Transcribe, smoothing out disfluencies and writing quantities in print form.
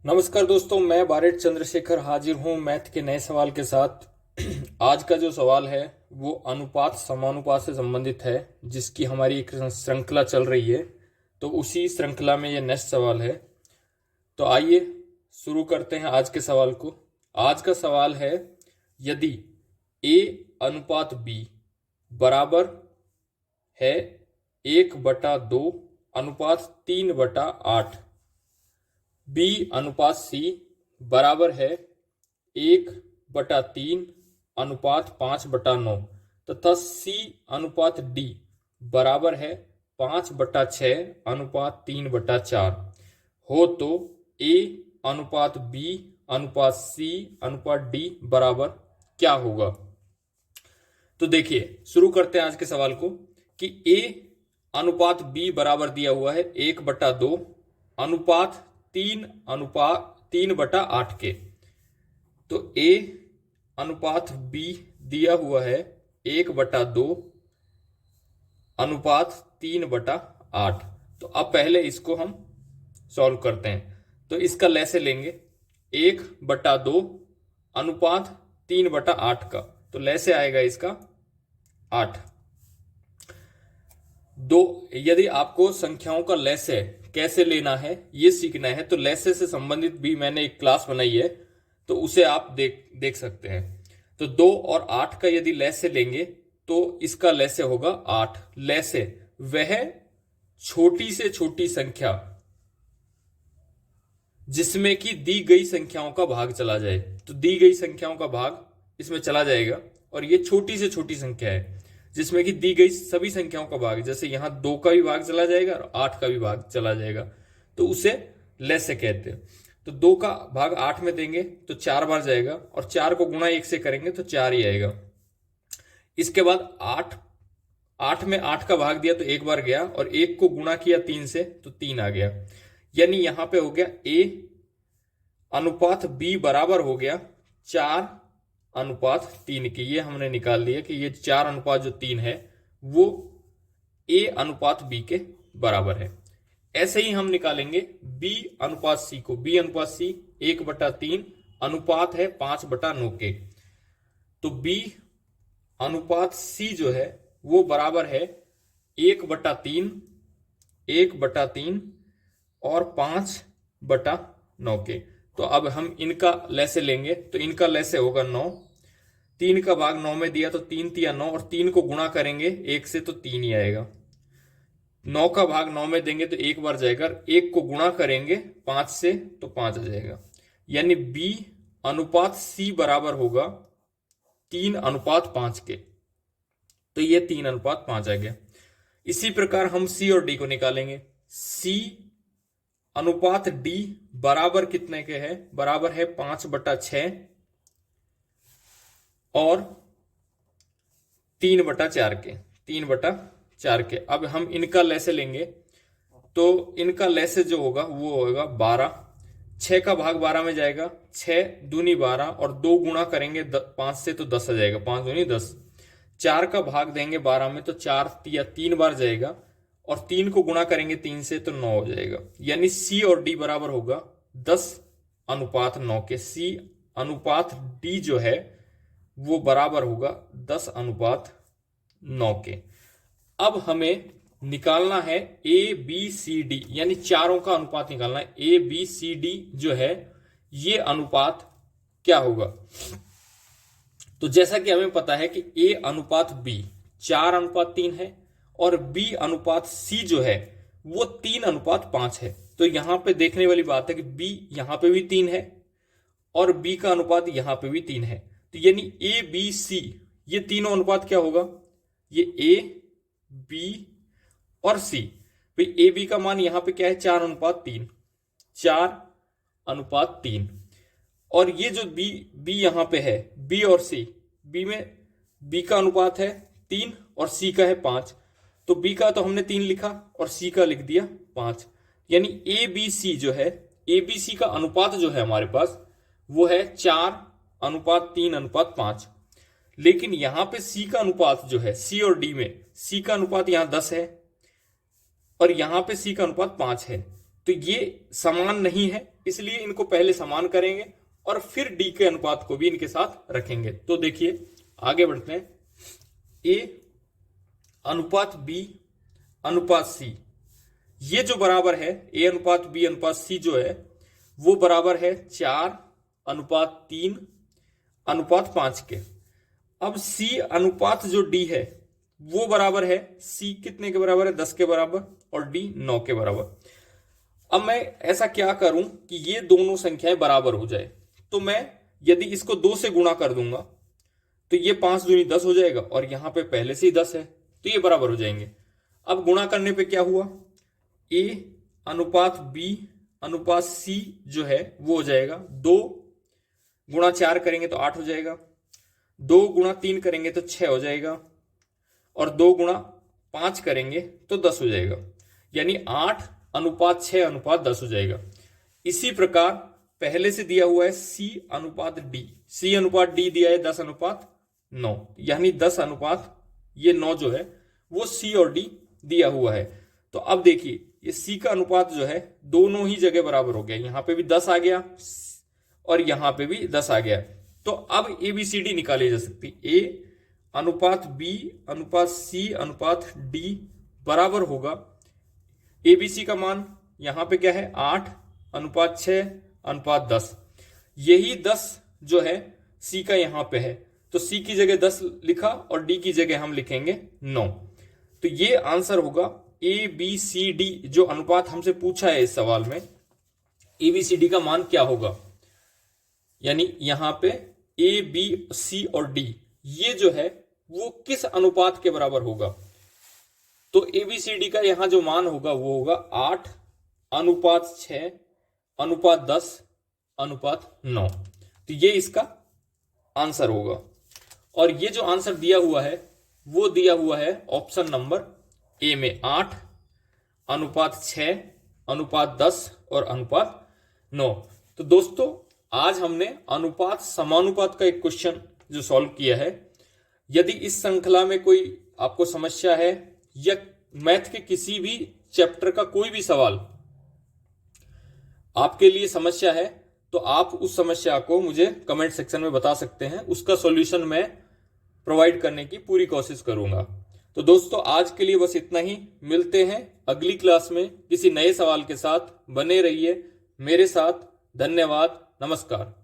नमस्कार दोस्तों, मैं बारेट चंद्रशेखर हाजिर हूँ मैथ के नए सवाल के साथ। आज का जो सवाल है वो अनुपात समानुपात से संबंधित है, जिसकी हमारी एक श्रृंखला चल रही है। तो उसी श्रृंखला में ये नेक्स्ट सवाल है। तो आइए शुरू करते हैं आज के सवाल को। आज का सवाल है, यदि a अनुपात b बराबर है 1/2 अनुपात 3/8, b अनुपात c बराबर है 1/3 अनुपात 5/9 तथा c अनुपात d बराबर है 5/6 अनुपात 3/4 हो, तो a अनुपात b अनुपात c अनुपात d बराबर क्या होगा। तो देखिए, शुरू करते हैं आज के सवाल को कि a अनुपात b बराबर दिया हुआ है 1/2 अनुपात 3/8 के। तो a अनुपात b दिया हुआ है 1/2 अनुपात 3/8। तो अब पहले इसको हम सॉल्व करते हैं। तो इसका लैसे लेंगे 1/2 अनुपात 3/8 का, तो लैसे आएगा इसका 8। यदि आपको संख्याओं का लैसे कैसे लेना है ये सीखना है, तो लैसे से संबंधित भी मैंने एक क्लास बनाई है, तो उसे आप देख सकते हैं। तो 2 और 8 का यदि लैसे लेंगे तो इसका लैसे होगा 8। लैसे वह छोटी से छोटी संख्या जिसमें कि दी गई संख्याओं का भाग चला जाए। तो दी गई संख्याओं का भाग इसमें चला जाएगा, और ये छोटी से छोटी संख्या है जिसमें कि दी गई सभी संख्याओं का भाग, जैसे यहां 2 का भी भाग चला जाएगा और 8 का भी भाग चला जाएगा, तो उसे लैसे कहते हैं। तो 2 का भाग 8 में देंगे तो 4 बार जाएगा, और 4 को गुणा 1 से करेंगे तो 4 ही आएगा। इसके बाद 8 में 8 का भाग दिया तो 1 बार गया, और 1 को गुणा किया 3 से तो 3 आ गया। यानी यहां पे हो गया a अनुपात b बराबर हो गया 4/3 की। ये हमने निकाल लिया कि ये 4/3 है वो a अनुपात b के बराबर है। ऐसे ही हम निकालेंगे b अनुपात c को। b अनुपात c 1/3 अनुपात है 5/9 के। तो b अनुपात c जो है वो बराबर है 1/3 और 5/9 के। तो अब हम इनका लैसे लेंगे, तो इनका लैसे होगा 9। 3 का भाग 9 में दिया तो 3 तिया 9, और 3 को गुणा करेंगे 1 से तो 3 ही आएगा। 9 का भाग 9 में देंगे तो 1 बार जाएगा, 1 को गुणा करेंगे 5 से तो 5 आ जाएगा। यानी b अनुपात c बराबर होगा 3/5 के। तो ये 3/5 आ गया। इसी प्रकार हम c और d को निकालेंगे। c अनुपात d बराबर कितने के है? बराबर है 5/6 और 3/4 के। 3/4 के। अब हम इनका लैसे लेंगे, तो इनका लैसे जो होगा वो होगा 12। 6 का भाग 12 में जाएगा, 6 दूनी 12, और 2 गुणा करेंगे 5 से तो 10 आ जाएगा, 5 दूनी 10। 4 का भाग देंगे 12 में तो 4 तिया 3 बार जाएगा, और 3 को गुणा करेंगे 3 से तो 9 हो जाएगा। यानी c और d बराबर होगा 10/9 के। c अनुपात d जो है वो बराबर होगा 10/9 के। अब हमें निकालना है a b c d, यानी चारों का अनुपात निकालना है। a b c d जो है ये अनुपात क्या होगा। तो जैसा कि हमें पता है कि a अनुपात b 4/3 है, और b अनुपात c जो है वो 3/5 है। तो यहां पे देखने वाली बात है कि b यहां पे भी 3 है और b का अनुपात यहां पे भी 3 है। तो यानी a b c ये तीनों अनुपात क्या होगा, ये a b और c। भाई a b का मान यहां पे क्या है, 4/3, 4/3। और ये जो b यहां पे है, b और c, b में b का अनुपात है 3 और c का है 5। तो b का तो हमने 3 लिखा और c का लिख दिया 5। यानी a b c जो है, a b c का अनुपात जो है हमारे पास वो है 4/3/5। लेकिन यहां पे c का अनुपात जो है, c और d में c का अनुपात यहां 10 है और यहां पे c का अनुपात 5 है। तो ये समान नहीं है, इसलिए इनको पहले समान करेंगे और फिर डी के अनुपात को भी इनके साथ रखेंगे। तो देखिए आगे बढ़ते हैं। ए अनुपात बी अनुपात सी, ये जो बराबर है ए अनुपात बी अनुपात सी जो है वो बराबर है 4:3 अनुपात 5 के। अब सी अनुपात जो डी है वो बराबर है, सी कितने के बराबर है, 10 के बराबर, और डी 9 के बराबर। अब मैं ऐसा क्या करूं कि ये दोनों संख्याएं बराबर हो जाए। तो मैं यदि इसको 2 से गुणा कर दूंगा तो ये 5 दूनी 10 हो जाएगा, और यहां पे पहले से ही 10 है तो ये बराबर हो जाएंगे। अब गुणा करने पे क्या हुआ, ए अनुपात बी अनुपात सी जो है वो हो जाएगा 2 गुणा 4 करेंगे तो 8 हो जाएगा, 2 गुणा 3 करेंगे तो 6 हो जाएगा, और 2 गुणा 5 करेंगे तो 10 हो जाएगा, यानी 8:6 अनुपात 10 हो जाएगा। इसी प्रकार पहले से दिया हुआ है सी अनुपात डी, सी अनुपात डी दिया है 10:9, यानी 10 ये 9 जो है वो सी और डी दिया हुआ है। तो अब देखिए ये सी का अनुपात जो है दोनों ही जगह बराबर हो गया, यहां पे भी 10 आ गया और यहां पे भी 10 आ गया। तो अब एबीसीडी निकाली जा सकती, ए अनुपात बी अनुपात सी अनुपात डी बराबर होगा, एबीसी का मान यहां पे क्या है 8:6 अनुपात 10, यही 10 जो है सी का यहां पे है, तो सी की जगह 10 लिखा और डी की जगह हम लिखेंगे 9। तो ये आंसर होगा ए बी सी डी, जो अनुपात हमसे पूछा है इस सवाल में, एबीसीडी का मान क्या होगा, यानी यहां पे ए बी सी और डी ये जो है वो किस अनुपात के बराबर होगा। तो एबीसीडी का यहां जो मान होगा वो होगा 8:6 अनुपात 10 अनुपात 9। तो ये इसका आंसर होगा, और ये जो आंसर दिया हुआ है वो दिया हुआ है ऑप्शन नंबर ए में, 8:6 अनुपात 10 और अनुपात 9। तो दोस्तों आज हमने अनुपात समानुपात का एक क्वेश्चन जो सॉल्व किया है। यदि इस श्रृंखला में कोई आपको समस्या है या मैथ के किसी भी चैप्टर का कोई भी सवाल आपके लिए समस्या है तो आप उस समस्या को मुझे कमेंट सेक्शन में बता सकते हैं, उसका सॉल्यूशन मैं प्रोवाइड करने की पूरी कोशिश करूंगा। तो दोस्तों आज के लिए बस इतना ही, मिलते हैं अगली क्लास में किसी नए सवाल के साथ। बने रहिए मेरे साथ। धन्यवाद, नमस्कार।